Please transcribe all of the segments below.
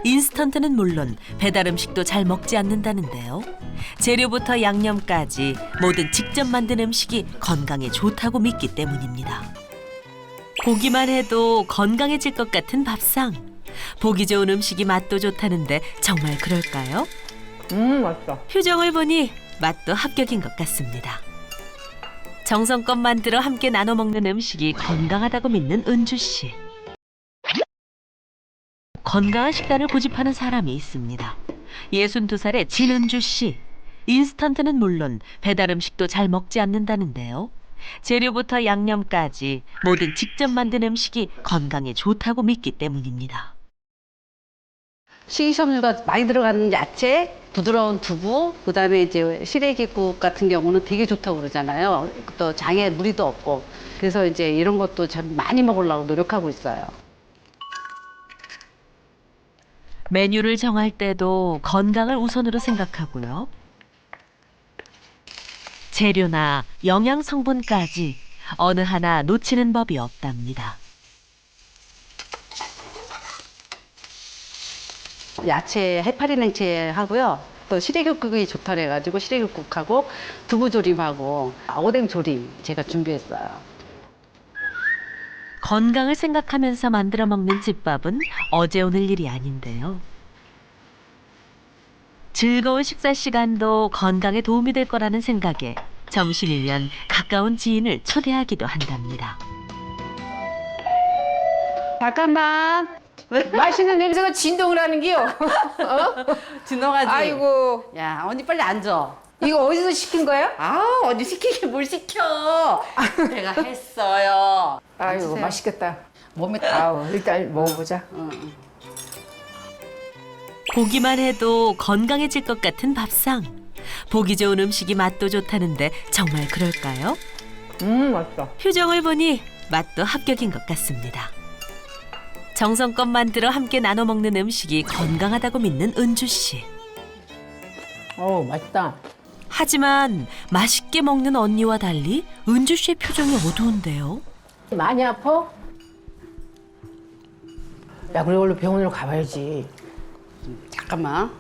인스턴트는 물론 배달 음식도 잘 먹지 않는다는데요. 재료부터 양념까지 뭐든 직접 만든 음식이 건강에 좋다고 믿기 때문입니다. 보기만 해도 건강해질 것 같은 밥상. 보기 좋은 음식이 맛도 좋다는데 정말 그럴까요? 맛있어. 표정을 보니 맛도 합격인 것 같습니다. 정성껏 만들어 함께 나눠 먹는 음식이 건강하다고 믿는 은주 씨. 건강한 식단을 고집하는 사람이 있습니다. 62살의 진은주 씨. 인스턴트는 물론 배달 음식도 잘 먹지 않는다는데요. 재료부터 양념까지 뭐든 직접 만든 음식이 건강에 좋다고 믿기 때문입니다. 식이섬유가 많이 들어가는 야채, 부드러운 두부, 그다음에 이제 시래기국 같은 경우는 되게 좋다고 그러잖아요. 또 장에 무리도 없고. 그래서 이제 이런 것도 참 많이 먹으려고 노력하고 있어요. 메뉴를 정할 때도 건강을 우선으로 생각하고요. 재료나 영양 성분까지 어느 하나 놓치는 법이 없답니다. 야채 해파리 냉채 하고요. 또 시래기국이 좋다 그래가지고 시래기국하고 두부조림하고 오뎅조림 제가 준비했어요. 건강을 생각하면서 만들어 먹는 집밥은 어제 오늘 일이 아닌데요. 즐거운 식사 시간도 건강에 도움이 될 거라는 생각에 점심이면 가까운 지인을 초대하기도 한답니다. 잠깐만. 맛있는 냄새가 진동을 하는 기요. 진동하지? 아이고, 야, 언니 빨리 앉아. 이거 어디서 시킨 거야? 아, 언니 시키긴 뭘 시켜. 제가 했어요. 아이고, 앉으세요. 맛있겠다. 몸에 아우, 일단 먹어보자. 보기만 해도 건강해질 것 같은 밥상. 보기 좋은 음식이 맛도 좋다는데 정말 그럴까요? 맛있어. 표정을 보니 맛도 합격인 것 같습니다. 정성껏 만들어 함께 나눠 먹는 음식이 건강하다고 믿는 은주 씨. 맛있다. 하지만 맛있게 먹는 언니와 달리 은주 씨의 표정이 어두운데요. 많이 아파? 야, 그래, 원래 병원으로 가봐야지. 잠깐만.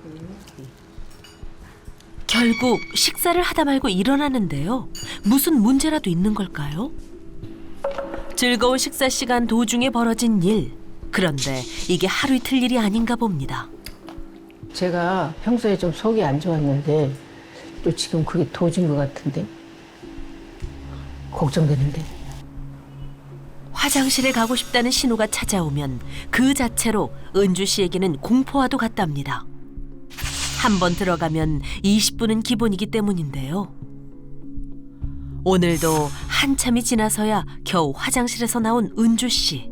결국 식사를 하다 말고 일어나는데요. 무슨 문제라도 있는 걸까요? 즐거운 식사 시간 도중에 벌어진 일. 그런데 이게 하루 이틀 일이 아닌가 봅니다. 제가 평소에 좀 속이 안 좋았는데 또 지금 그게 도진 것 같은데 걱정되는데. 화장실에 가고 싶다는 신호가 찾아오면 그 자체로 은주 씨에게는 공포와도 같답니다. 한 번 들어가면 20분은 기본이기 때문인데요. 오늘도 한참이 지나서야 겨우 화장실에서 나온 은주 씨.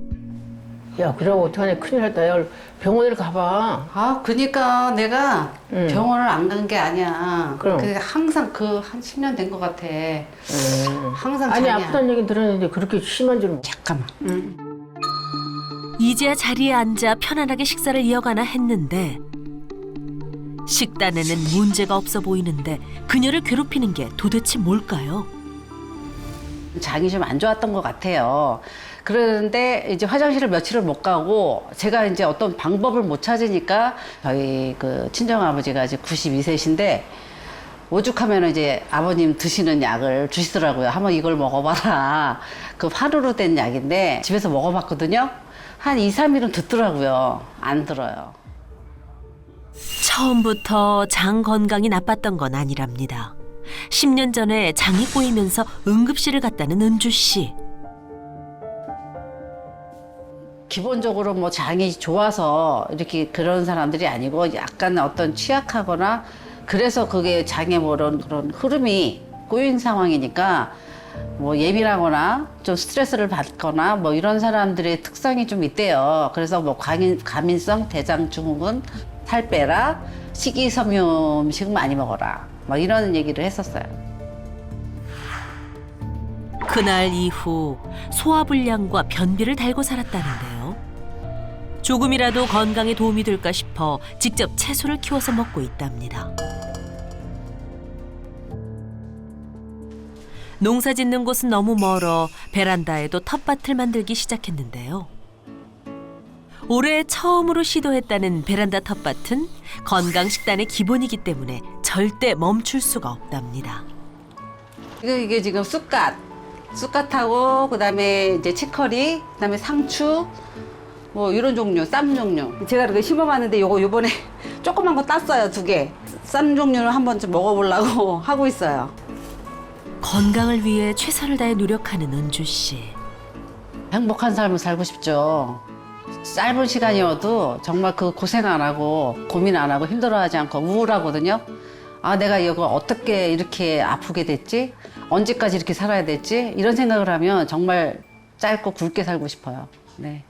야, 그러고 어떡하냐, 큰일 났다. 야, 병원에 가봐. 아, 그니까 내가 응. 병원을 안 간 게 아니야. 그럼. 그게 항상 한 10년 된 것 같아. 항상 아니, 장이야. 아프다는 얘기 들었는데 그렇게 심한 줄은. 잠깐만. 이제야 자리에 앉아 편안하게 식사를 이어가나 했는데 식단에는 문제가 없어 보이는데 그녀를 괴롭히는 게 도대체 뭘까요? 장이 좀 안 좋았던 것 같아요. 그러는데 이제 화장실을 며칠을 못 가고 제가 이제 어떤 방법을 못 찾으니까 저희 그 친정아버지가 이제 92세신데 오죽하면 이제 아버님 드시는 약을 주시더라고요. 한번 이걸 먹어봐라. 그 화루로 된 약인데 집에서 먹어봤거든요. 한 2, 3일은 듣더라고요. 안 들어요. 처음부터 장 건강이 나빴던 건 아니랍니다. 10년 전에 장이 꼬이면서 응급실을 갔다는 은주 씨. 기본적으로 뭐 장이 좋아서 이렇게 그런 사람들이 아니고 약간 어떤 취약하거나 그래서 그게 장에 뭐 그런 흐름이 꼬인 상황이니까 뭐 예민하거나 좀 스트레스를 받거나 뭐 이런 사람들의 특성이 좀 있대요. 그래서 뭐 과민성 대장증후군 살 빼라, 식이섬유 음식 많이 먹어라, 뭐 이런 얘기를 했었어요. 그날 이후 소화불량과 변비를 달고 살았다는데요. 조금이라도 건강에 도움이 될까 싶어 직접 채소를 키워서 먹고 있답니다. 농사 짓는 곳은 너무 멀어 베란다에도 텃밭을 만들기 시작했는데요. 올해 처음으로 시도했다는 베란다 텃밭은 건강식단의 기본이기 때문에 절대 멈출 수가 없답니다. 이게 지금 쑥갓하고 그다음에 이제 치커리, 그다음에 상추, 뭐 이런 종류, 쌈 종류. 제가 이렇게 심어봤는데 요번에 조그만 거 땄어요, 2개. 쌈 종류를 한번 좀 먹어보려고 하고 있어요. 건강을 위해 최선을 다해 노력하는 은주 씨. 행복한 삶을 살고 싶죠. 짧은 시간이어도 정말 그 고생 안 하고 고민 안 하고 힘들어하지 않고 우울하거든요. 아, 내가 이거 어떻게 이렇게 아프게 됐지? 언제까지 이렇게 살아야 됐지? 이런 생각을 하면 정말 짧고 굵게 살고 싶어요. 네.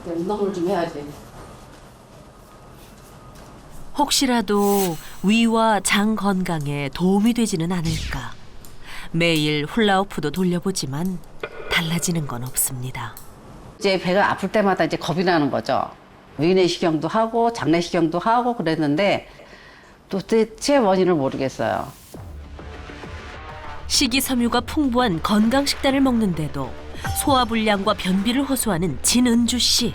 운동을 좀 해야지. 혹시라도 위와 장 건강에 도움이 되지는 않을까. 매일 훌라후프도 돌려보지만 달라지는 건 없습니다. 이제 배가 아플 때마다 이제 겁이 나는 거죠. 위내시경도 하고 장내시경도 하고 그랬는데 도대체 원인을 모르겠어요. 식이섬유가 풍부한 건강 식단을 먹는데도 소화불량과 변비를 호소하는 진은주 씨.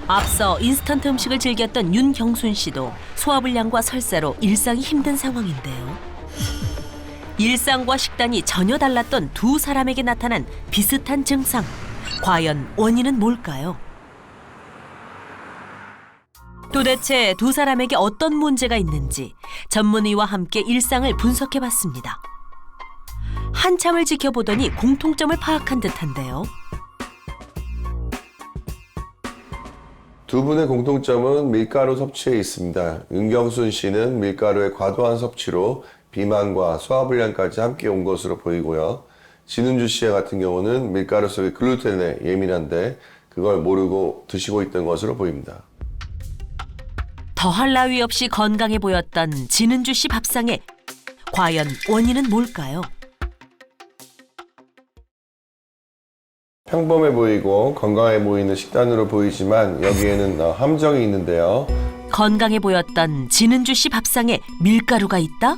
앞서 인스턴트 음식을 즐겼던 윤경순 씨도 소화불량과 설사로 일상이 힘든 상황인데요. 일상과 식단이 전혀 달랐던 두 사람에게 나타난 비슷한 증상. 과연 원인은 뭘까요? 도대체 두 사람에게 어떤 문제가 있는지 전문의와 함께 일상을 분석해봤습니다. 한참을 지켜보더니 공통점을 파악한 듯한데요. 두 분의 공통점은 밀가루 섭취에 있습니다. 윤경순 씨는 밀가루의 과도한 섭취로 비만과 소화불량까지 함께 온 것으로 보이고요. 진은주 씨 같은 경우는 밀가루 속의 글루텐에 예민한데 그걸 모르고 드시고 있던 것으로 보입니다. 더할 나위 없이 건강해 보였던 진은주 씨 밥상에 과연 원인은 뭘까요? 평범해 보이고 건강해 보이는 식단으로 보이지만 여기에는 함정이 있는데요. 건강해 보였던 진은주 씨 밥상에 밀가루가 있다?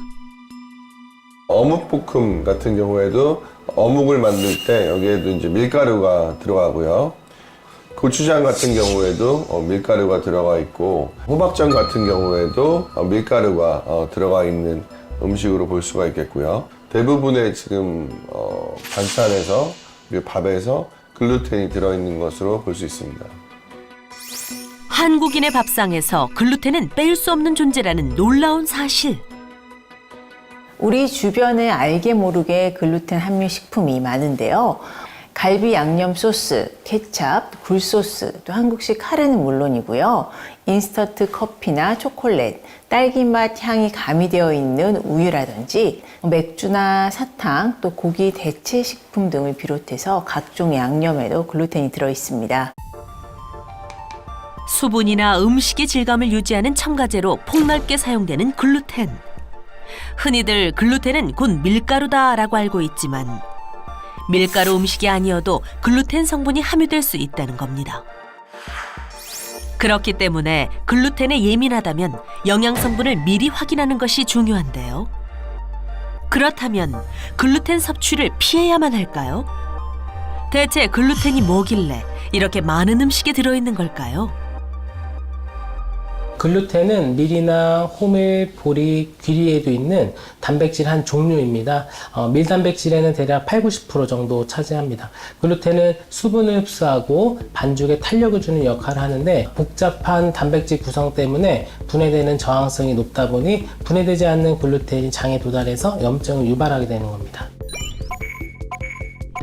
어묵볶음 같은 경우에도 어묵을 만들 때 여기에도 이제 밀가루가 들어가고요. 고추장 같은 경우에도 밀가루가 들어가 있고 호박전 같은 경우에도 밀가루가 들어가 있는 음식으로 볼 수가 있겠고요. 대부분의 지금 반찬에서 그리고 밥에서 글루텐이 들어있는 것으로 볼 수 있습니다. 한국인의 밥상에서 글루텐은 뺄 수 없는 존재라는 놀라운 사실. 우리 주변에 알게 모르게 글루텐 함유 식품이 많은데요. 갈비 양념 소스, 케찹, 굴소스, 또 한국식 카레는 물론이고요. 인스턴트 커피나 초콜릿, 딸기 맛 향이 가미되어 있는 우유라든지 맥주나 사탕, 또 고기 대체 식품 등을 비롯해서 각종 양념에도 글루텐이 들어 있습니다. 수분이나 음식의 질감을 유지하는 첨가제로 폭넓게 사용되는 글루텐. 흔히들 글루텐은 곧 밀가루다라고 알고 있지만 밀가루 음식이 아니어도 글루텐 성분이 함유될 수 있다는 겁니다. 그렇기 때문에 글루텐에 예민하다면 영양 성분을 미리 확인하는 것이 중요한데요. 그렇다면 글루텐 섭취를 피해야만 할까요? 대체 글루텐이 뭐길래 이렇게 많은 음식에 들어있는 걸까요? 글루텐은 밀이나 호밀, 보리, 귀리에도 있는 단백질 한 종류입니다. 밀단백질에는 대략 80-90% 정도 차지합니다. 글루텐은 수분을 흡수하고 반죽에 탄력을 주는 역할을 하는데 복잡한 단백질 구성 때문에 분해되는 저항성이 높다 보니 분해되지 않는 글루텐이 장에 도달해서 염증을 유발하게 되는 겁니다.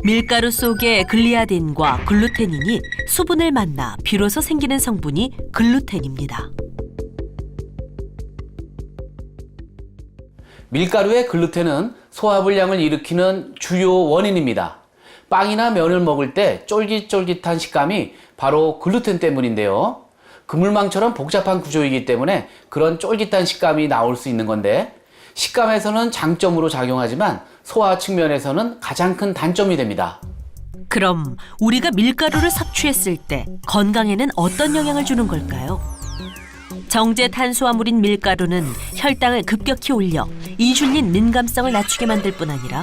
밀가루 속의 글리아딘과 글루테닌이 수분을 만나 비로소 생기는 성분이 글루텐입니다. 밀가루의 글루텐은 소화불량을 일으키는 주요 원인입니다. 빵이나 면을 먹을 때 쫄깃쫄깃한 식감이 바로 글루텐 때문인데요. 그물망처럼 복잡한 구조이기 때문에 그런 쫄깃한 식감이 나올 수 있는 건데 식감에서는 장점으로 작용하지만 소화 측면에서는 가장 큰 단점이 됩니다. 그럼 우리가 밀가루를 섭취했을 때 건강에는 어떤 영향을 주는 걸까요? 정제 탄수화물인 밀가루는 혈당을 급격히 올려 인슐린 민감성을 낮추게 만들 뿐 아니라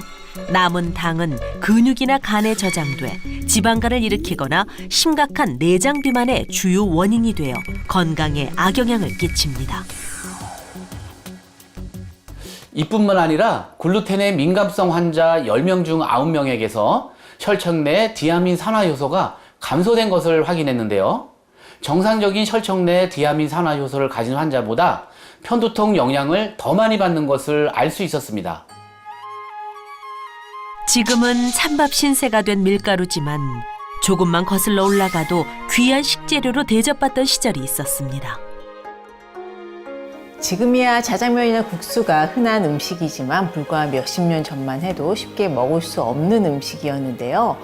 남은 당은 근육이나 간에 저장돼 지방간을 일으키거나 심각한 내장 비만의 주요 원인이 되어 건강에 악영향을 끼칩니다. 이뿐만 아니라 글루텐의 민감성 환자 10명 중 9명에게서 혈청 내 디아민 산화 효소가 감소된 것을 확인했는데요. 정상적인 혈청 내 디아민 산화 효소를 가진 환자보다 편두통 영향을 더 많이 받는 것을 알 수 있었습니다. 지금은 찬밥 신세가 된 밀가루지만 조금만 거슬러 올라가도 귀한 식재료로 대접받던 시절이 있었습니다. 지금이야 자장면이나 국수가 흔한 음식이지만 불과 몇십 년 전만 해도 쉽게 먹을 수 없는 음식이었는데요.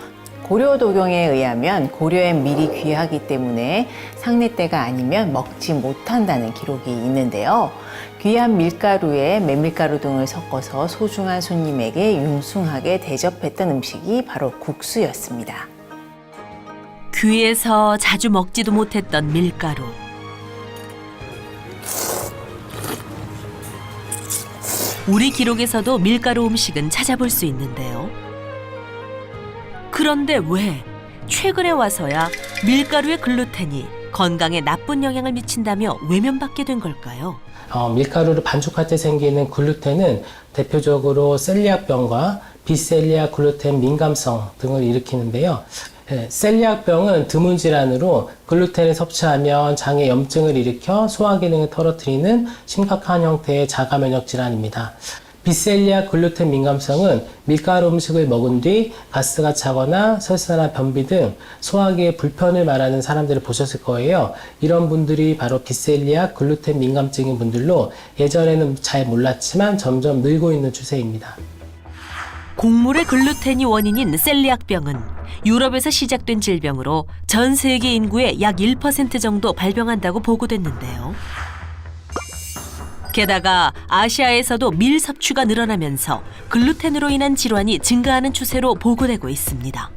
고려 도경에 의하면 고려엔 밀이 귀하기 때문에 상례 때가 아니면 먹지 못한다는 기록이 있는데요. 귀한 밀가루에 메밀가루 등을 섞어서 소중한 손님에게 융숭하게 대접했던 음식이 바로 국수였습니다. 귀에서 자주 먹지도 못했던 밀가루. 우리 기록에서도 밀가루 음식은 찾아볼 수 있는데요. 그런데 왜 최근에 와서야 밀가루의 글루텐이 건강에 나쁜 영향을 미친다며 외면받게 된 걸까요? 밀가루를 반죽할 때 생기는 글루텐은 대표적으로 셀리악병과 비셀리악 글루텐 민감성 등을 일으키는데요. 셀리악병은 드문 질환으로 글루텐을 섭취하면 장에 염증을 일으켜 소화 기능을 떨어뜨리는 심각한 형태의 자가 면역 질환입니다. 비셀리악 글루텐 민감성은 밀가루 음식을 먹은 뒤 가스가 차거나 설사나 변비 등 소화기의 불편을 말하는 사람들을 보셨을 거예요. 이런 분들이 바로 비셀리악 글루텐 민감증인 분들로 예전에는 잘 몰랐지만 점점 늘고 있는 추세입니다. 곡물의 글루텐이 원인인 셀리악병은 유럽에서 시작된 질병으로 전 세계 인구의 약 1% 정도 발병한다고 보고됐는데요. 게다가 아시아에서도 밀 섭취가 늘어나면서 글루텐으로 인한 질환이 증가하는 추세로 보고되고 있습니다.